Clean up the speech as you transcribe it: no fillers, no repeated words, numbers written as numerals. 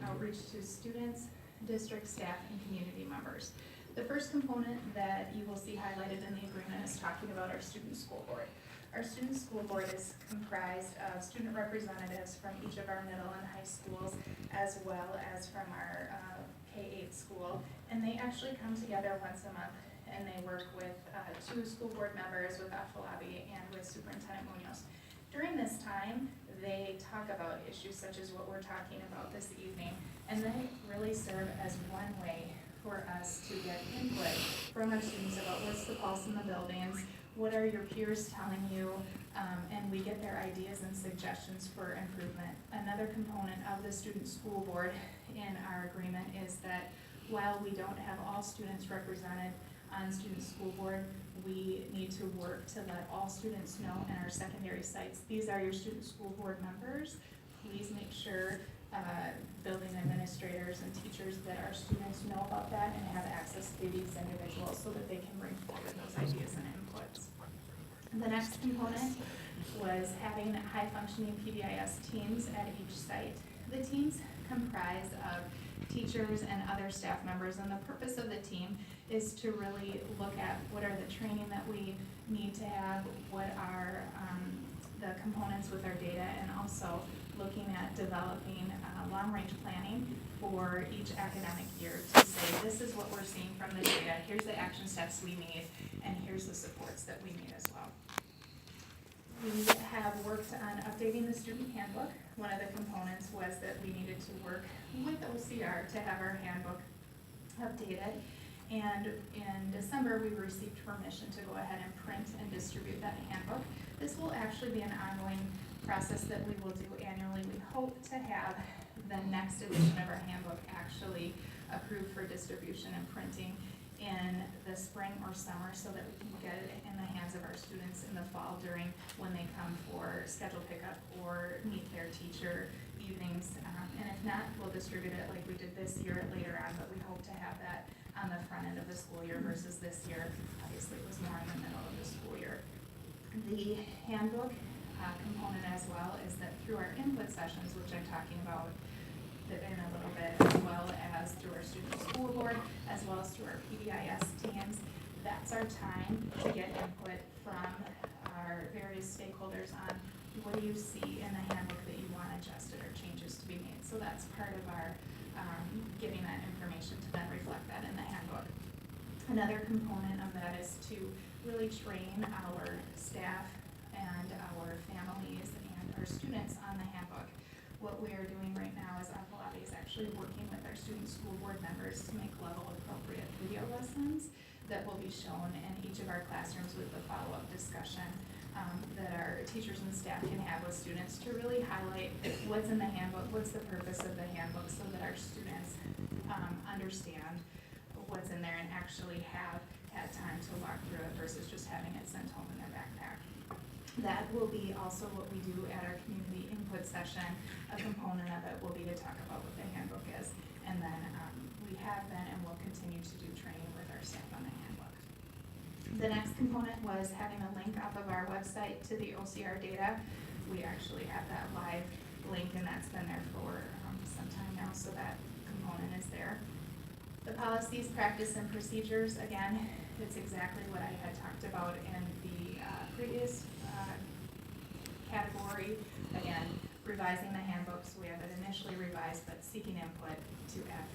outreach to students, district staff, and community members. The first component that you will see highlighted in the agreement is talking about our student school board. Our student school board is comprised of student representatives from each of our middle and high schools, as well as from our K-8 school, and they actually come together once a month, and they work with 2 school board members, with Afalabi and with Superintendent Munoz. During this time, they talk about issues such as what we're talking about this evening, and they really serve as one way for us to get input from our students about what's the pulse in the buildings, what are your peers telling you, and we get their ideas and suggestions for improvement. Another component of the student school board in our agreement is that while we don't have all students represented on student school board, we need to work to let all students know in our secondary sites, these are your student school board members. Please make sure building administrators and teachers that our students know about that and have access to these individuals so that they can bring forward those ideas and inputs. The next component was having high-functioning PBIS teams at each site. The teams comprise of teachers and other staff members, and the purpose of the team is to really look at what are the training that we need to have, what are the components with our data, and also looking at developing long-range planning for each academic year to say, this is what we're seeing from the data, here's the action steps we need, and here's the supports that we need as well. We have worked on updating the student handbook. One of the components was that we needed to work with OCR to have our handbook updated. And in December, we received permission to go ahead and print and distribute that handbook. This will actually be an ongoing process that we will do annually. We hope to have the next edition of our handbook actually approved for distribution and printing in the spring or summer so that we can get it in the hands of our students in the fall during when they come for schedule pickup or meet their teacher evenings. And if not, we'll distribute it like we did this year later on, but we hope to have that on the front end of the school year versus this year. Obviously, it was more in the middle of the school year. The handbook component as well is that through our input sessions, which I'm talking about in a little bit, as well as through our student school board, as well as through our PBIS teams, that's our time to get input from our various stakeholders on what do you see in the handbook that you want adjusted or changes to be made. So that's part of our getting that information to then reflect that in the handbook. Another component of that is to really train our staff and our families and our students on the handbook. What we are doing right now is Afalabi is actually working with our student school board members to make level appropriate video lessons that will be shown in each of our classrooms with the follow-up discussion that our teachers and staff can have with students to really highlight what's in the handbook, what's the purpose of the handbook, so that our students understand what's in there and actually have had time to walk through it versus just having it sent home in their backpack. That will be also what we do at our community input session. A component of it will be to talk about what the handbook is, and then we have been and will continue to do training with our staff on the handbook. The next component was having a link off of our website to the OCR data. We actually have that live link, and that's been there for some time now, so that component is there. The policies, practice, and procedures, again, it's exactly what I had talked about in the previous category. Again, revising the handbooks. We have it initially revised, but seeking input to add